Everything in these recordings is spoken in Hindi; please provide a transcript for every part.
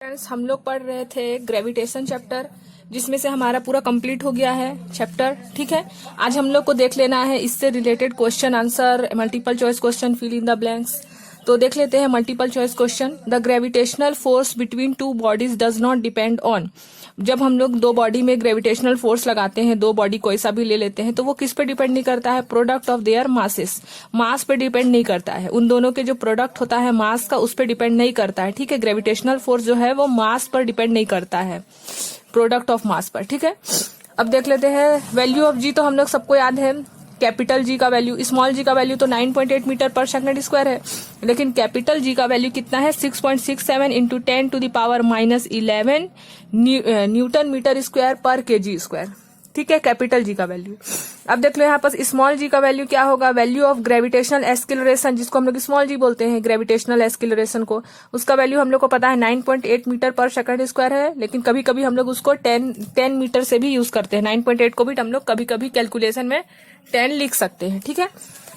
फ्रेंड्स, हम लोग पढ़ रहे थे ग्रेविटेशन चैप्टर, जिसमें से हमारा पूरा कंप्लीट हो गया है चैप्टर। ठीक है, आज हम लोग को देख लेना है इससे related question answer, multiple choice question, fill in the blanks. तो देख लेते हैं multiple choice question. The gravitational force between two bodies does not depend on. जब हम लोग दो बॉडी में ग्रेविटेशनल फोर्स लगाते हैं, दो बॉडी कोई सा भी ले लेते हैं, तो वो किस पे डिपेंड नहीं करता है? प्रोडक्ट ऑफ देयर मासेस, मास पे डिपेंड नहीं करता है। उन दोनों के जो प्रोडक्ट होता है मास का, उस पे डिपेंड नहीं करता है। ठीक है, ग्रेविटेशनल फोर्स जो है वो मास पर डिपेंड नहीं करता है, प्रोडक्ट ऑफ मास पर। ठीक है, अब देख लेते हैं वैल्यू ऑफ जी। तो हम लोग सबको याद है कैपिटल जी का वैल्यू, स्मॉल जी का वैल्यू तो 9.8 मीटर पर सेकंड स्क्वायर है, लेकिन कैपिटल जी का वैल्यू कितना है? 6.67 इंटू 10⁻⁻11 न्यूटन मीटर स्क्वायर पर केजी स्क्वायर। ठीक है, कैपिटल जी का वैल्यू। अब देख लो यहाँ पर स्मॉल जी का वैल्यू क्या होगा? वैल्यू ऑफ ग्रेविटेशनल एक्सिलरेशन, जिसको हम लोग स्मॉल जी बोलते हैं, ग्रेविटेशनल एक्सिलरेशन को, उसका वैल्यू हम लोग को पता है 9.8 मीटर पर सेकंड स्क्वायर है, लेकिन कभी कभी हम लोग उसको 10 मीटर से भी यूज करते हैं। 9.8 को भी हम लोग कभी कभी कैलकुलेशन में 10 लिख सकते हैं। ठीक है,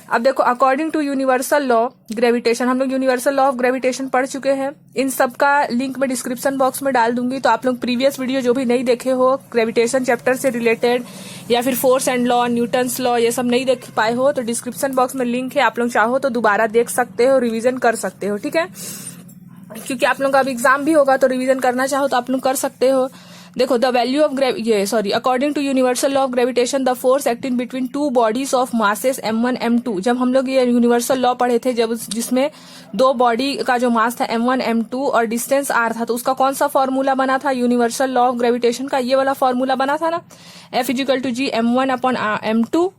अब देखो according to universal law gravitation, हम लोग यूनिवर्सल लॉ ऑफ ग्रेविटेशन पढ़ चुके हैं। इन सब का लिंक मैं डिस्क्रिप्शन बॉक्स में डाल दूंगी, तो आप लोग प्रीवियस वीडियो जो भी नहीं देखे हो ग्रेविटेशन चैप्टर से रिलेटेड, या फिर force and law, Newton's law, ये सब नहीं देख पाए हो तो डिस्क्रिप्शन बॉक्स में लिंक है, आप लोग चाहो तो दोबारा देख सकते हो, रिविजन कर सकते हो। ठीक है, क्योंकि आप लोग का अब एग्जाम भी होगा, तो रिविजन करना चाहो तो आप लोग कर सकते हो। देखो the value of according to universal law of gravitation the force acting between two bodies of masses m1 m2। जब हम लोग ये यूनिवर्सल लॉ पढ़े थे, जब जिसमें दो बॉडी का जो मास था m1 m2 और डिस्टेंस r था, तो उसका कौन सा फॉर्मूला बना था यूनिवर्सल लॉ ऑफ ग्रेविटेशन का? ये वाला फॉर्मूला बना था ना, F=g m1 upon m2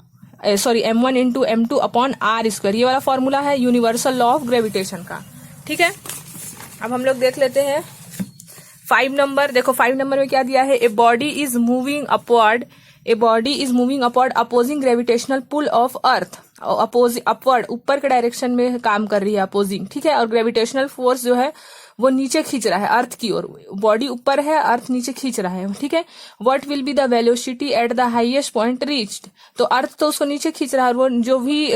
m1 into m2 upon r square. ये वाला फॉर्मूला है यूनिवर्सल लॉ ऑफ ग्रेविटेशन का। ठीक है, अब हम लोग देख लेते हैं 5 नंबर। देखो 5 नंबर में क्या दिया है? A body is moving upward, opposing gravitational pull of earth. Upward ऊपर के डायरेक्शन में काम कर रही है, अपोजिंग। ठीक है, और ग्रेविटेशनल फोर्स जो है वो नीचे खींच रहा है अर्थ की ओर। बॉडी ऊपर है, अर्थ नीचे खींच रहा है। ठीक है, what will be the velocity at the highest point reached. तो अर्थ तो उसको नीचे खींच रहा है, और वो जो भी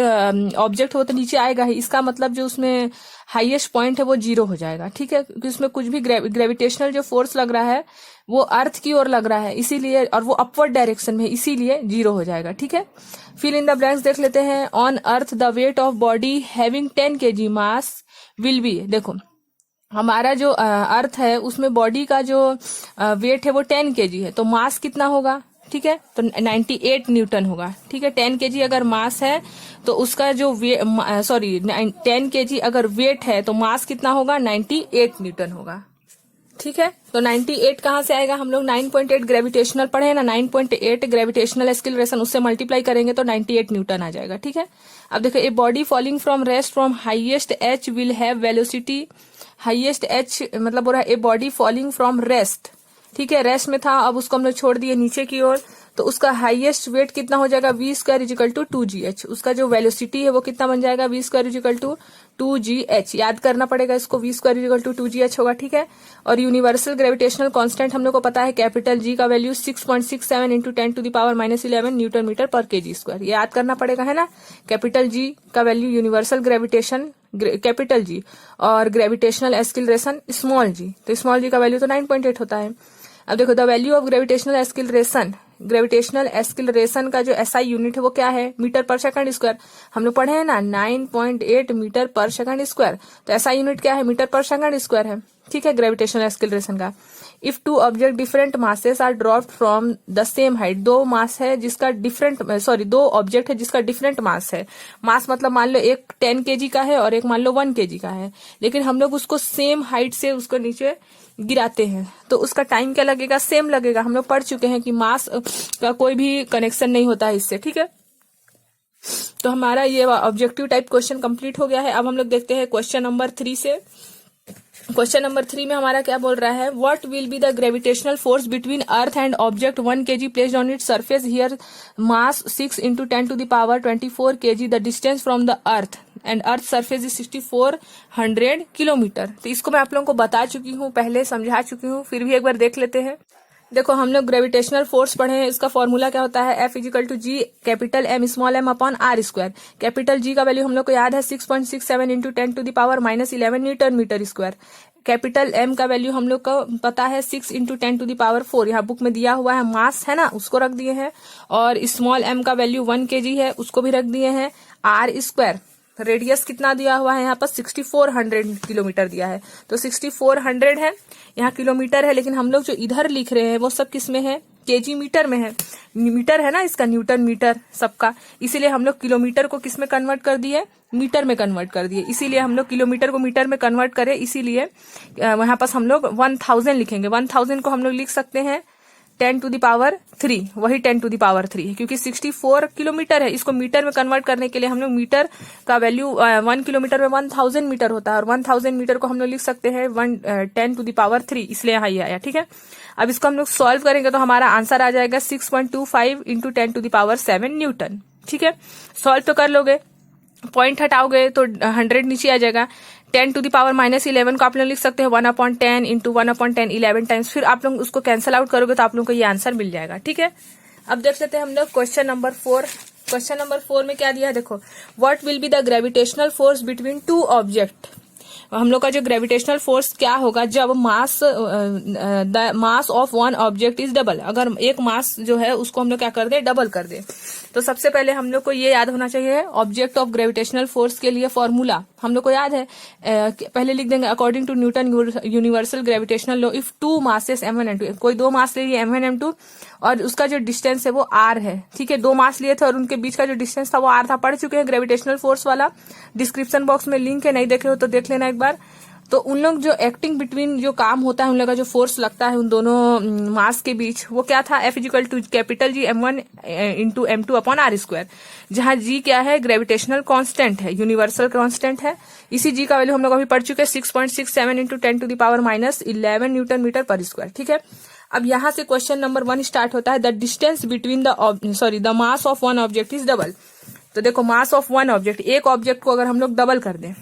ऑब्जेक्ट हो तो नीचे आएगा ही। इसका मतलब जो उसमें हाईएस्ट पॉइंट है वो 0 हो जाएगा। ठीक है, क्योंकि उसमें कुछ भी ग्रेविटेशनल जो फोर्स लग रहा है वो अर्थ की ओर लग रहा है, इसीलिए, और वो अपवर्ड डायरेक्शन में, इसीलिए 0 हो जाएगा। ठीक है, फिल इन द ब्लैंक्स देख लेते हैं। On earth the weight of body having 10 kg mass will be. देखो हमारा जो अर्थ है उसमें बॉडी का जो वेट है वो 10 kg है, तो मास कितना होगा? ठीक है, तो 98 न्यूटन होगा। ठीक है, 10 kg अगर मास है तो उसका जो 10 kg अगर वेट है तो मास कितना होगा? 98 न्यूटन होगा। ठीक है, तो 98 कहाँ से आएगा? हम लोग 9.8 ग्रेविटेशनल पढ़े हैं ना, 9.8 ग्रेविटेशनल एक्सिलरेशन, उससे मल्टीप्लाई करेंगे तो 98 न्यूटन आ जाएगा। ठीक है, अब देखो a body falling from rest from highest H will have velocity, highest H मतलब हो रहा है a body falling from rest. ठीक है, रेस्ट में था, अब उसको हम लोग छोड़ दिए नीचे की ओर, तो उसका हाईएस्ट वेट कितना हो जाएगा? v² = 2gh। उसका जो वेलोसिटी है वो कितना बन जाएगा? v² = 2gh। याद करना पड़ेगा इसको, v² = 2gh होगा। ठीक है, और यूनिवर्सल ग्रेविटेशनल कांस्टेंट हम लोग को पता है कैपिटल जी का वैल्यू 6.67 इंटू 10⁻⁻11 न्यूटन मीटर पर केजी स्क्वायर। ये याद करना पड़ेगा, है ना। कैपिटल जी का value universal gravitation capital G, और ग्रेविटेशनल एक्सिलरेशन स्मॉल जी, तो स्मॉल जी का वैल्यू तो 9.8 होता है। अब देखो the value of gravitational acceleration का जो एसआई यूनिट है वो क्या है? Metre per second square. हम लोग पढ़े हैं ना 9.8 मीटर पर सेकंड स्क्वायर, तो एसआई यूनिट क्या है? मीटर पर सेकंड स्क्वायर है। ठीक है, ग्रेविटेशनल एक्सिलरेशन का। If two object different masses are dropped from the same height, दो ऑब्जेक्ट है जिसका डिफरेंट मास है। मास मतलब मान लो एक 10 kg का है और एक मान लो 1 kg का है, लेकिन हम लोग उसको सेम हाइट से उसको नीचे गिराते हैं, तो उसका टाइम क्या लगेगा? सेम लगेगा। हम लोग पढ़ चुके हैं कि मास का कोई भी कनेक्शन नहीं होता है इससे। ठीक है, तो हमारा ये ऑब्जेक्टिव टाइप क्वेश्चन कंप्लीट हो गया है। अब हम लोग देखते हैं क्वेश्चन नंबर 3 से। क्वेश्चन नंबर 3 में हमारा क्या बोल रहा है? What will be the gravitational force between earth and object 1 kg placed on its surface here mass 6 into 10⁻24 kg the distance from the earth and earth surface is 6400 kilometre. तो इसको मैं आप लोगों को बता चुकी हूँ, पहले समझा चुकी हूँ, फिर भी एक बार देख लेते हैं। देखो हम लोग ग्रेविटेशनल फोर्स पढ़े हैं, इसका फॉर्मूला क्या होता है? F=g capital M small m upon r square. Capital G का वैल्यू हम लोग को याद है 6.67 into 10⁻⁻11 newton metre square. Capital M का वैल्यू हम लोग को पता है 6 इंटू 10⁴, यहाँ बुक में दिया हुआ है, मास है ना, उसको रख दिए हैं। और स्मॉल एम का वैल्यू 1 kg है, उसको भी रख दिए हैं। r², रेडियस कितना दिया हुआ है यहाँ पर 6400 किलोमीटर दिया है, तो 6400 है, यहाँ किलोमीटर है, लेकिन हम लोग जो इधर लिख रहे हैं वो सब किस में है, केजी मीटर में है। मीटर है ना इसका, न्यूटन मीटर सबका, इसीलिए हम लोग किलोमीटर को किस में कन्वर्ट कर दिए, मीटर में कन्वर्ट कर दिए। इसीलिए हम लोग किलोमीटर को मीटर में कन्वर्ट करें, इसीलिए वहां पास हम लोग 1000 लिखेंगे। 1000 को हम लोग लिख सकते हैं 10⁻3, वही 10⁻3 है, क्योंकि 64 किलोमीटर है। इसको मीटर में कन्वर्ट करने के लिए हम लोग मीटर का वैल्यू 1 किलोमीटर में 1000 मीटर होता है, और 1000 मीटर को हम लोग लिख सकते हैं 10⁻3, इसलिए यहाँ ये आया। ठीक है, अब इसको हम लोग सॉल्व करेंगे तो हमारा आंसर आ जाएगा 6.25 इंटू 10⁻7 न्यूटन। ठीक है, सॉल्व तो कर लोगे, पॉइंट हटाओगे तो 100 नीचे आ जाएगा। 10⁻11 को आप लोग लिख सकते हैं 1/10 इंटू 1/10 11 टाइम्स, फिर आप लोग उसको कैंसिल आउट करोगे तो आप लोग को ये आंसर मिल जाएगा। ठीक है, अब देख लेते हैं हम लोग क्वेश्चन नंबर 4। क्वेश्चन नंबर 4 में क्या दिया है, देखो, what will be the gravitational force between to object. हम लोग का जो ग्रेविटेशनल फोर्स क्या होगा जब the mass of one object is double, अगर एक मास जो है उसको हम लोग क्या कर दे, डबल कर दे। तो सबसे पहले हम लोग को ये याद होना चाहिए, ऑब्जेक्ट ऑफ ग्रेविटेशनल फोर्स के लिए फॉर्मूला हम लोग को याद है, पहले लिख देंगे according to Newton universal gravitational law, if two masses m1 m2, कोई दो मास ले लिए m1 m2 और उसका जो डिस्टेंस है वो r है। ठीक है, दो मास लिए थे और उनके बीच का जो डिस्टेंस था वो r था, पढ़ चुके हैं ग्रेविटेशनल फोर्स वाला, डिस्क्रिप्शन बॉक्स में लिंक है, नहीं देखे हो तो देख लेना एक बार। तो उन लोग जो एक्टिंग बिटवीन जो काम होता है, उन लोग का जो फोर्स लगता है उन दोनों मास के बीच, वो क्या था, F = capital G m1 into m2 upon r², जहां G क्या है, ग्रेविटेशनल कांस्टेंट है, यूनिवर्सल कांस्टेंट है। इसी G का वैल्यू हम लोग अभी पढ़ चुके हैं 6.67 इंटू 10⁻11 न्यूटन मीटर पर स्क्वायर। ठीक है, अब यहाँ से क्वेश्चन नंबर 1 स्टार्ट होता है, the distance between the mass of one object is double. तो देखो, मास ऑफ वन ऑब्जेक्ट, एक ऑब्जेक्ट को अगर हम लोग डबल कर दें,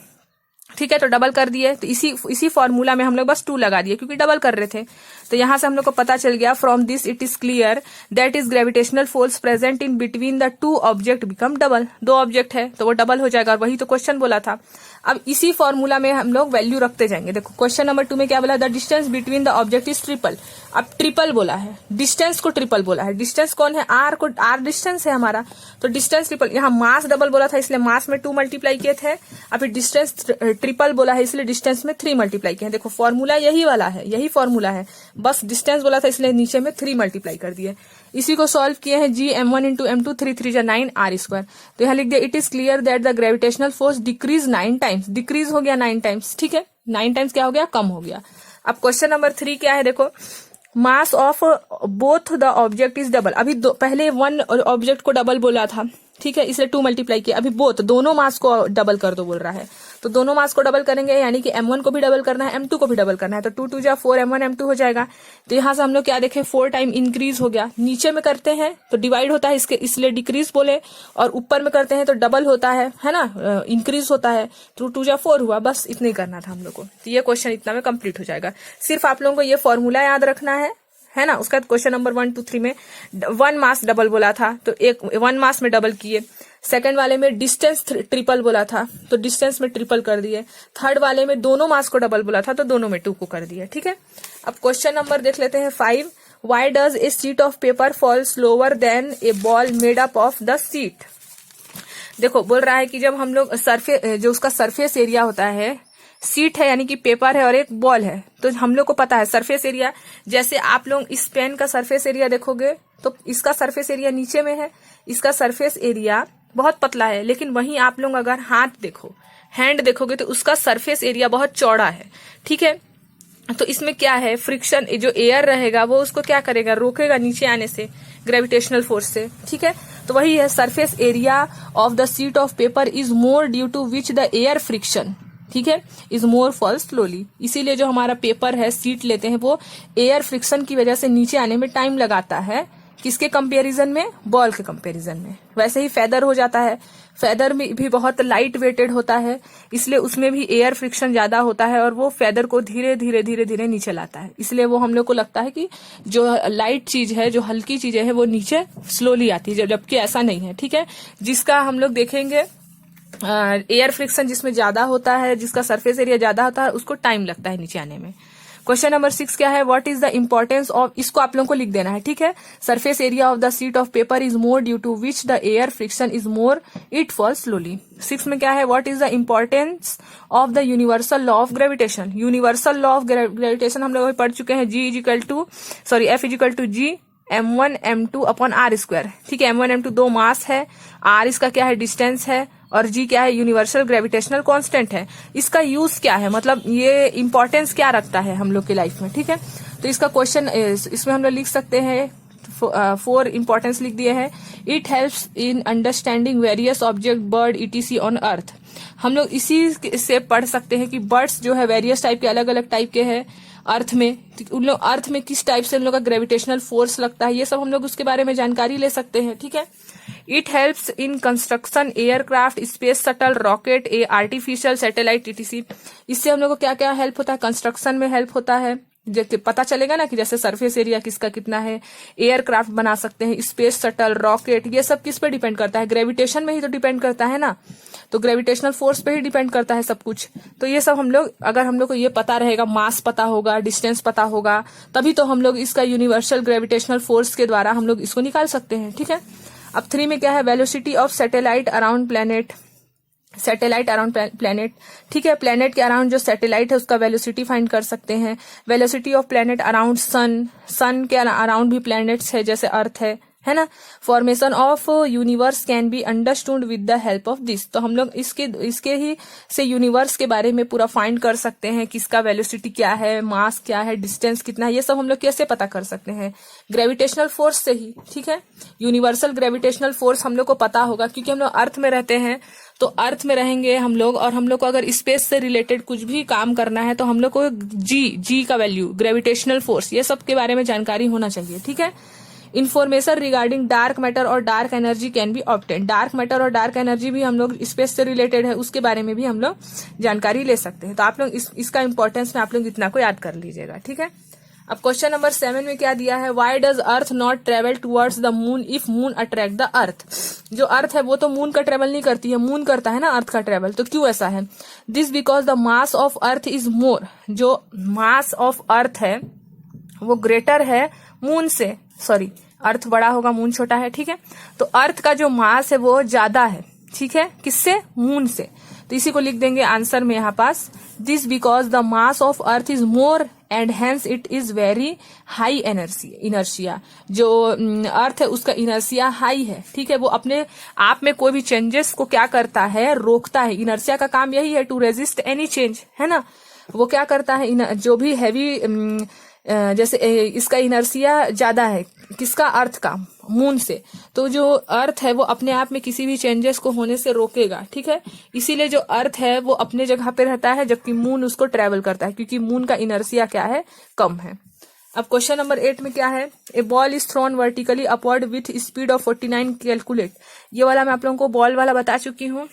ठीक है, तो डबल कर दिए, तो इसी फॉर्मूला में हम लोग बस 2 लगा दिए क्योंकि डबल कर रहे थे। तो यहां से हम लोग को पता चल गया, from this it is clear that is gravitational force present in between the two object become double. दो ऑब्जेक्ट है तो वो डबल हो जाएगा, और वही तो क्वेश्चन बोला था। अब इसी फॉर्मूला में हम लोग वैल्यू रखते जाएंगे। देखो, क्वेश्चन नंबर 2 में क्या बोला, the distance between the object is triple. अब ट्रिपल बोला है, डिस्टेंस को ट्रिपल बोला है। डिस्टेंस कौन है, आर डिस्टेंस है हमारा, तो डिस्टेंस ट्रिपल। यहाँ मास डबल बोला था इसलिए मास में 2 मल्टीप्लाई किए थे, अभी डिस्टेंस ट्रिपल बोला है इसलिए डिस्टेंस में 3 मल्टीप्लाई किए। देखो, फॉर्मूला यही वाला है, यही फॉर्मूला है, बस डिस्टेंस बोला था इसलिए नीचे में 3 मल्टीप्लाई कर दिए। इसी को सॉल्व किए हैं, G m1 इंटू m2 3 3 जा 9 r²। तो यहाँ लिख दिया, it is clear that the gravitational force decrease 9 times, decrease हो गया 9 टाइम्स। ठीक है, 9 टाइम्स क्या हो गया, कम हो गया। अब क्वेश्चन नंबर 3 क्या है, देखो, mass of both the object is double. अभी पहले वन ऑब्जेक्ट को डबल बोला था, ठीक है, इसलिए 2 मल्टीप्लाई किया। अभी बोथ, दोनों मास को डबल कर दो बोल रहा है, तो दोनों मास को डबल करेंगे, यानी कि m1 को भी डबल करना है, m2 को भी डबल करना है, तो 2 2 जा 4 m1 m2 हो जाएगा। तो यहाँ से हम लोग क्या देखें, 4 टाइम इंक्रीज हो गया। नीचे में करते हैं तो डिवाइड होता है इसके, इसलिए डिक्रीज बोले, और ऊपर में करते हैं तो डबल होता है ना, इंक्रीज होता है, तो 2 जा 4 हुआ। बस इतना ही करना था हम लोग को, तो ये क्वेश्चन इतना में कंप्लीट हो जाएगा। सिर्फ आप लोगों को ये फॉर्मूला याद रखना है ना। उसका क्वेश्चन नंबर 1 2 3 में 1 मास डबल बोला था, तो 1 मास में डबल किए। सेकंड वाले में डिस्टेंस ट्रिपल बोला था, तो डिस्टेंस में ट्रिपल कर दिए। थर्ड वाले में दोनों मास को डबल बोला था, तो दोनों में 2 को कर दिए। ठीक है, अब क्वेश्चन नंबर देख लेते हैं 5। Why does a sheet of paper fall slower then A ball made up of the sheet. देखो, बोल रहा है कि जब हम लोग जो उसका सरफेस एरिया होता है, सीट है यानी कि पेपर है और एक बॉल है, तो हम लोग को पता है सरफेस एरिया, जैसे आप लोग इस पेन का सरफेस एरिया देखोगे तो इसका सरफेस एरिया नीचे में है, इसका सरफेस एरिया बहुत पतला है, लेकिन वहीं आप लोग अगर हाथ देखो, हैंड देखोगे तो उसका सरफेस एरिया बहुत चौड़ा है। ठीक है, तो इसमें क्या है, फ्रिक्शन, जो एयर रहेगा वो उसको क्या करेगा, रोकेगा नीचे आने से ग्रेविटेशनल फोर्स से। ठीक है, तो वही है, surface area of the sheet of paper is more due to which the air friction, ठीक है, इज मोर फॉल स्लोली। इसीलिए जो हमारा पेपर है, सीट लेते हैं, वो एयर फ्रिक्शन की वजह से नीचे आने में टाइम लगाता है। किसके कंपैरिजन में, बॉल के कंपैरिजन में। वैसे ही फेदर हो जाता है, फेदर में भी बहुत लाइट वेटेड होता है, इसलिए उसमें भी एयर फ्रिक्शन ज्यादा होता है और वो फेदर को धीरे धीरे धीरे धीरे नीचे लाता है। इसलिए वो हम लोग को लगता है कि जो लाइट चीज है, जो हल्की चीजें है, वो नीचे स्लोली आती है, जबकि ऐसा नहीं है। ठीक है, जिसका हम लोग देखेंगे एयर फ्रिक्शन जिसमें ज्यादा होता है, जिसका सरफेस एरिया ज्यादा होता है, उसको टाइम लगता है नीचे आने में। क्वेश्चन नंबर 6 क्या है, what is the importance of, इसको आप लोगों को लिख देना है, ठीक है। Surface area of the sheet of paper is more due to which the air friction is more, it falls slowly. 6 में क्या है, what is the importance of the universal law of gravitation. Universal law of gravitation हम लोग पढ़ चुके हैं, F equal to G m1 m2 upon r square, ठीक है। m1 m2 दो मास है, r इसका क्या है, डिस्टेंस है, और g क्या है, यूनिवर्सल ग्रेविटेशनल कांस्टेंट है। इसका यूज क्या है, मतलब ये इंपॉर्टेंस क्या रखता है हम लोग की लाइफ में, ठीक है। तो इसका क्वेश्चन इसमें हम लोग लिख सकते हैं, 4 इंपॉर्टेंस लिख दिए हैं। It helps in understanding various object bird ETC on earth. हम लोग इसी से पढ़ सकते हैं कि बर्ड्स जो है वेरियस टाइप के, अलग अलग टाइप के हैं अर्थ में, उन लोग अर्थ में किस टाइप से उन लोग का ग्रेविटेशनल फोर्स लगता है, ये सब हम लोग उसके बारे में जानकारी ले सकते हैं, ठीक है। It helps in construction aircraft, space shuttle, rocket, artificial satellite ETC। इससे हम लोग को क्या क्या हेल्प होता है, कंस्ट्रक्शन में हेल्प होता है, जैसे पता चलेगा ना कि जैसे सरफेस एरिया किसका कितना है, एयरक्राफ्ट बना सकते हैं, स्पेस शटल, रॉकेट, ये सब किस पे डिपेंड करता है, ग्रेविटेशन में ही तो डिपेंड करता है ना, तो ग्रेविटेशनल फोर्स पे ही डिपेंड करता है सब कुछ। तो ये सब हम लोग, अगर हम लोग को ये पता रहेगा, मास पता होगा, डिस्टेंस पता होगा, तभी तो हम लोग इसका यूनिवर्सल ग्रेविटेशनल फोर्स के द्वारा हम लोग इसको निकाल सकते हैं, ठीक है। अब 3 में क्या है, velocity of satellite around planet, satellite around planet, ठीक है। प्लेनेट के अराउंड जो सैटेलाइट है उसका वेलोसिटी फाइंड कर सकते हैं। Velocity of planet around sun, sun के अराउंड भी प्लेनेट्स है जैसे अर्थ है ना। Formation of universe can be understood with the help of this. तो हम लोग इसके ही से यूनिवर्स के बारे में पूरा फाइंड कर सकते हैं, किसका वेलोसिटी क्या है, मास क्या है, डिस्टेंस कितना है, ये सब हम लोग कैसे पता कर सकते हैं, ग्रेविटेशनल फोर्स से ही, ठीक है। यूनिवर्सल ग्रेविटेशनल फोर्स हम लोग को पता होगा क्योंकि हम लोग अर्थ में रहते हैं, तो अर्थ में रहेंगे हम लोग, और हम लोग को अगर स्पेस से रिलेटेड कुछ भी काम करना है तो हम लोग को जी का वैल्यू, ग्रेविटेशनल फोर्स, ये सब के बारे में जानकारी होना चाहिए, ठीक है। इन्फॉर्मेशन रिगार्डिंग डार्क मैटर और dark energy can be obtain. Dark matter और डार्क एनर्जी भी हम लोग स्पेस से रिलेटेड है, उसके बारे में भी हम लोग जानकारी ले सकते हैं। तो आप लोग इसका इंपॉर्टेंस में आप लोग इतना को याद कर लीजिएगा, ठीक है। अब क्वेश्चन नंबर 7 में क्या दिया है, why does earth not travel towards the moon if moon attract the earth. जो अर्थ है वो तो मून का ट्रेवल नहीं करती है, मून करता है ना अर्थ का ट्रेवल, तो क्यों ऐसा है। This because the mass of earth is मोर, जो मास ऑफ अर्थ है वो ग्रेटर है मून से, सॉरी अर्थ बड़ा होगा मून छोटा है, ठीक है। तो अर्थ का जो मास है वो ज्यादा है, ठीक है, किससे, मून से। तो इसी को लिख देंगे आंसर में यहाँ पास, this because the mass of earth is more and hence it is very high inertia. जो अर्थ है उसका इनर्शिया हाई है, ठीक है। वो अपने आप में कोई भी चेंजेस को क्या करता है, रोकता है। इनर्शिया का काम यही है, टू रेजिस्ट एनी चेंज, है ना। वो क्या करता है, जो भी हैवी, जैसे इसका इनर्शिया ज्यादा है, किसका, अर्थ का, मून से, तो जो अर्थ है वो अपने आप में किसी भी चेंजेस को होने से रोकेगा, ठीक है। इसीलिए जो अर्थ है वो अपने जगह पे रहता है, जबकि मून उसको ट्रेवल करता है, क्योंकि मून का इनर्शिया क्या है, कम है। अब क्वेश्चन नंबर 8 में क्या है, a ball is thrown vertically upward with speed of 49 calculate. ये वाला मैं आप लोगों को बॉल वाला बता चुकी हूँ,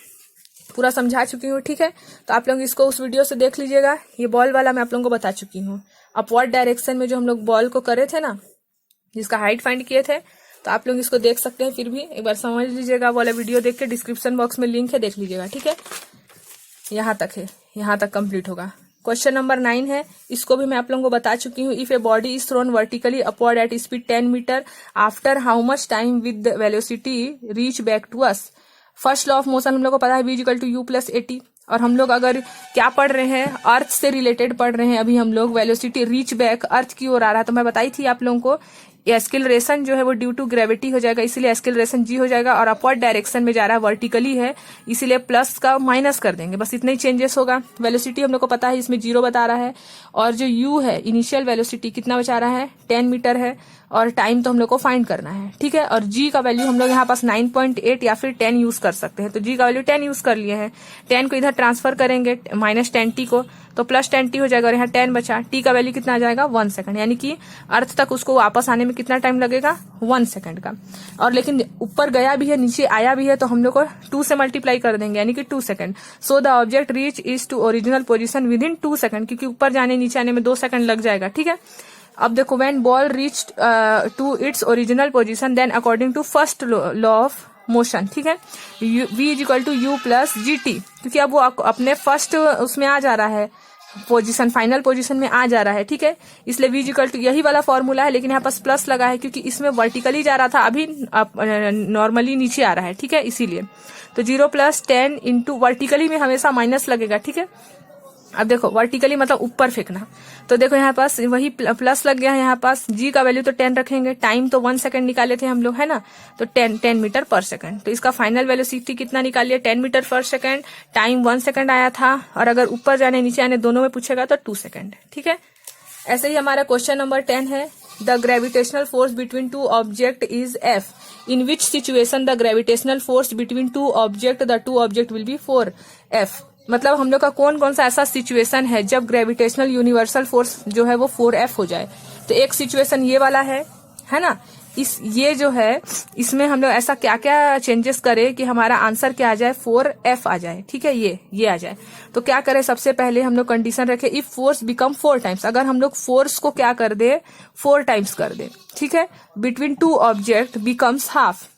पूरा समझा चुकी हूँ, ठीक है। तो आप लोग इसको उस वीडियो से देख लीजिएगा। ये बॉल वाला मैं आप लोगों को बता चुकी हूँ, अपवर्ड डायरेक्शन में जो हम लोग बॉल को करे थे ना, जिसका हाइट फाइंड किए थे, तो आप लोग इसको देख सकते हैं। फिर भी एक बार समझ लीजिएगा, वाला वीडियो देख के डिस्क्रिप्शन बॉक्स में लिंक है, देख लीजिएगा, ठीक है। यहाँ तक है, यहाँ तक कंप्लीट होगा। क्वेश्चन नंबर 9 है, इसको भी मैं आप लोगों को बता चुकी हूँ। If a body is thrown vertically upward at speed 10 metre, after how much time with velocity reach back to us. First law of motion हम लोग को पता है, v equal to u plus AT। और हम लोग अगर क्या पढ़ रहे हैं, अर्थ से रिलेटेड पढ़ रहे हैं अभी हम लोग, वेलोसिटी रीच बैक अर्थ की ओर आ रहा है। तो मैं बताई थी आप लोगों को, एक्सिलरेशन जो है वो ड्यू टू ग्रेविटी हो जाएगा, इसीलिए एक्सिलरेशन जी हो जाएगा, और अपवर्ड डायरेक्शन में जा रहा है, वर्टिकली है, इसीलिए प्लस का माइनस कर देंगे, बस इतना ही चेंजेस होगा। वेलोसिटी हम लोग को पता है, इसमें 0 बता रहा है, और जो u है इनिशियल वेलोसिटी कितना बचा रहा है, 10 मीटर है, और टाइम तो हम लोग को फाइंड करना है, ठीक है। और g का वैल्यू हम लोग यहाँ पास 9.8 या फिर 10 यूज कर सकते हैं, तो g का वैल्यू 10 यूज कर लिए हैं। 10 को इधर ट्रांसफर करेंगे माइनस 10t को, तो प्लस 10t हो जाएगा, और यहाँ 10 बचा, t का वैल्यू कितना आ जाएगा, 1 सेकंड, यानी कि अर्थ तक उसको वापस आने में कितना टाइम लगेगा, 1 सेकंड का। और लेकिन ऊपर गया भी है, नीचे आया भी है, तो हम लोग को 2 से मल्टीप्लाई कर देंगे, यानी कि 2 second. So the object reaches to original position within 2 second, क्योंकि ऊपर जाने नीचे आने में 2 सेकंड लग जाएगा, ठीक है। अब देखो, when ball reach to its original position, then according to first law of motion, ठीक है। v is equal to u plus g t, क्योंकि अब वो अपने फर्स्ट उसमें आ जा रहा है, पोजीशन, फाइनल पोजीशन में आ जा रहा है, ठीक है। इसलिए v इक्वल टू यही वाला फॉर्मूला है, लेकिन यहाँ पास प्लस लगा है क्योंकि इसमें वर्टिकली जा रहा था, अभी नॉर्मली नीचे आ रहा है, ठीक है, इसीलिए। तो 0 + 10 इंटू, वर्टिकली में हमेशा माइनस लगेगा, ठीक है। अब देखो वर्टिकली मतलब ऊपर फेंकना, तो देखो यहाँ पास वही प्लस लग गया है। यहाँ पास g का वैल्यू तो 10 रखेंगे, टाइम तो 1 सेकंड निकाले थे हम लोग, है ना, तो 10 मीटर पर सेकंड। तो इसका फाइनल वेलोसिटी कितना निकालिए, 10 metre per second, time 1 second आया था, और अगर ऊपर जाने नीचे आने दोनों में पूछेगा तो 2 सेकंड, ठीक है। ऐसे ही हमारा क्वेश्चन नंबर 10 है, the gravitational force between to object is F, in which situation the gravitational force between to object, the two object will be 4F। मतलब हम लोग का कौन कौन सा ऐसा सिचुएशन है जब ग्रेविटेशनल यूनिवर्सल फोर्स जो है वो 4F हो जाए। तो एक सिचुएशन ये वाला है ना, ये जो है इसमें हम लोग ऐसा क्या क्या चेंजेस करें कि हमारा आंसर क्या आ जाए, 4F आ जाए, ठीक है, ये आ जाए। तो क्या करें, सबसे पहले हम लोग कंडीशन रखें, इफ फोर्स बिकम 4 टाइम्स, अगर हम लोग फोर्स को क्या कर दे, 4 टाइम्स कर दे, ठीक है, between two object becomes half.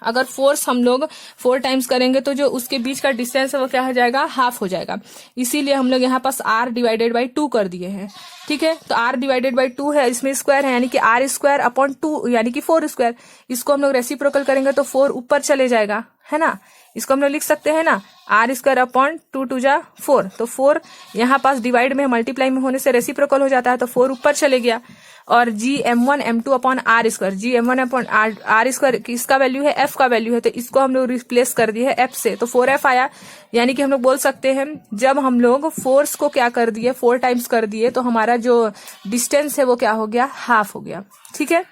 अगर फोर्स हम लोग 4 टाइम्स करेंगे तो जो उसके बीच का डिस्टेंस है वो क्या हो जाएगा, हाफ हो जाएगा। इसीलिए हम लोग यहाँ पास r/2 कर दिए हैं, ठीक है। तो r/2 है, इसमें स्क्वायर है, यानी कि r²/2 यानी कि 4²। इसको हम लोग रेसिप्रोकल करेंगे तो 4 ऊपर चले जाएगा, है ना। इसको हम लोग लिख सकते हैं ना, r²/2 2 जा 4। तो 4 यहाँ पास डिवाइड में मल्टीप्लाई में होने से रेसिप्रोकल हो जाता है, तो 4 ऊपर चले गया। और gm1 m2/r², gm1/r² किसका वैल्यू है, f का वैल्यू है, तो इसको हम लोग रिप्लेस कर दिए है f से, तो 4f आया। यानी कि हम लोग बोल सकते हैं जब हम लोग फोर्स को क्या कर दिए, 4 टाइम्स कर दिए, तो हमारा जो डिस्टेंस है वो क्या हो गया, हाफ हो गया, ठीक है।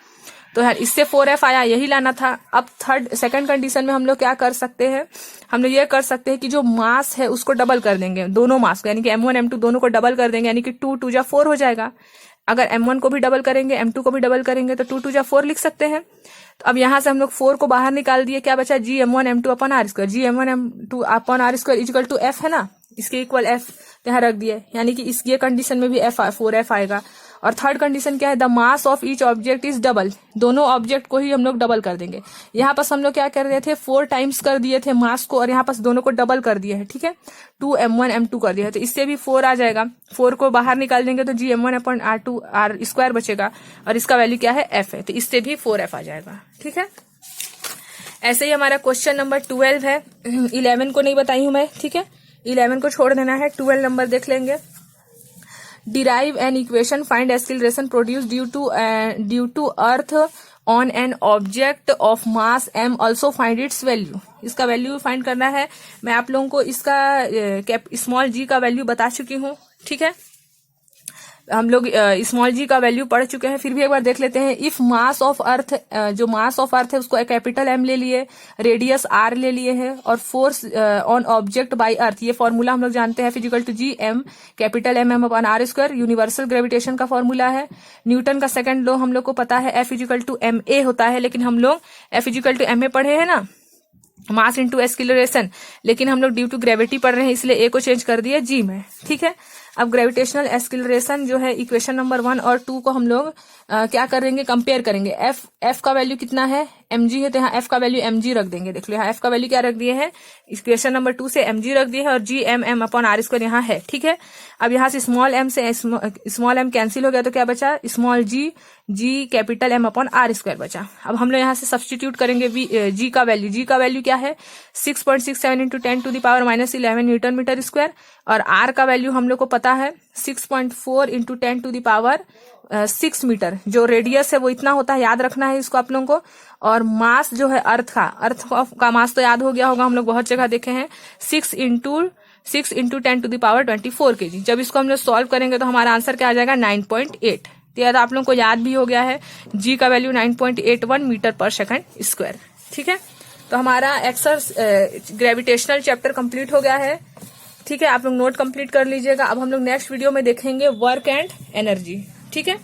तो यार इससे 4F आया, यही लाना था। अब सेकंड कंडीशन में हम लोग क्या कर सकते हैं, हम लोग ये कर सकते हैं कि जो मास है उसको डबल कर देंगे, दोनों मास को, यानी कि m1 m2 दोनों को डबल कर देंगे, यानी कि 2 2 जा 4 हो जाएगा। अगर m1 को भी डबल करेंगे, m2 को भी डबल करेंगे, तो 2 2 जा 4 लिख सकते हैं। तो अब यहाँ से हम लोग 4 को बाहर निकाल दिए, क्या बचा, gm1 m2/r², gm1 m2/r² equal to f है ना, इसके इक्वल f यहाँ रख दिए, यानी कि इस ये कंडीशन में भी 4F आएगा। और थर्ड कंडीशन क्या है, the mass of each object is double, दोनों ऑब्जेक्ट को ही हम लोग डबल कर देंगे। यहाँ पास हम लोग क्या कर रहे थे, 4 टाइम्स कर दिए थे मास को, और यहाँ पास दोनों को डबल कर दिए है, ठीक है, 2m1 m2 कर दिया है, तो इससे भी 4 आ जाएगा। 4 को बाहर निकाल देंगे तो gm1/r² बचेगा, और इसका वैल्यू क्या है, f है, तो इससे भी 4F आ जाएगा, ठीक है। ऐसे ही हमारा क्वेश्चन नंबर 12 है, 11 को नहीं बताई हूं मैं, ठीक है, 11 को छोड़ देना है, 12 नंबर देख लेंगे। Derive an equation, find acceleration produced due to earth on an object of mass m, also find its value। इसका वैल्यू फाइंड करना है। मैं आप लोगों को इसका स्मॉल g का वैल्यू बता चुकी हूँ, ठीक है, हम लोग स्मॉल g का वैल्यू पढ़ चुके हैं, फिर भी एक बार देख लेते हैं। इफ मास ऑफ अर्थ, जो मास ऑफ अर्थ है उसको कैपिटल M ले लिए, रेडियस r ले लिए है, और force on object by earth, ये फॉर्मूला हम लोग जानते हैं, F equal to g m capital m/r², universal gravitation का फॉर्मूला है। न्यूटन का सेकंड लॉ हम लोग को पता है, F = ma होता है, लेकिन हम लोग F = ma पढ़े हैं ना, मास इंटू एक्सीलरेशन, लेकिन हम लोग ड्यू टू ग्रेविटी पढ़ रहे हैं, इसलिए a को चेंज कर दिया g में, ठीक है। अब ग्रेविटेशनल एक्सीलरेशन जो है इक्वेशन नंबर 1 और 2 को हम लोग क्या करेंगे, कंपेयर करेंगे। f का वैल्यू कितना है, mg है, तो यहाँ f का वैल्यू mg रख देंगे। देख लो यहाँ f का वैल्यू क्या रख दिए है, इक्वेशन नंबर 2 से mg रख दिए है, और gm/r² यहाँ है, ठीक है। अब यहाँ से स्मॉल m से स्मॉल m कैंसिल हो गया, तो क्या बचा, स्मॉल g कैपिटल m/r² बचा। अब हम लोग यहाँ से सब्सटीट्यूट करेंगे g का वैल्यू क्या है, 6.67 × 10⁻11 न्यूटन मीटर स्क्वायर, और r का वैल्यू हम लोग को पता है 6.4 × 10⁻6 मीटर। जो रेडियस है वो इतना होता है, याद रखना है इसको आप लोगों को। और मास जो है अर्थ का मास तो याद हो गया होगा, हम लोग बहुत जगह देखे हैं, 6 × 10⁻24 kg। जब इसको हम लोग सॉल्व करेंगे तो हमारा आंसर क्या आ जाएगा, 9.8। तो याद आप लोगों को याद भी हो गया है, g का value 9.81 metre per second square, ठीक है। तो हमारा ग्रेविटेशनल चैप्टर कंप्लीट हो गया है, ठीक है। आप लोग नोट कंप्लीट कर लीजिएगा। अब हम लोग नेक्स्ट वीडियो में देखेंगे वर्क एंड एनर्जी, ठीक है।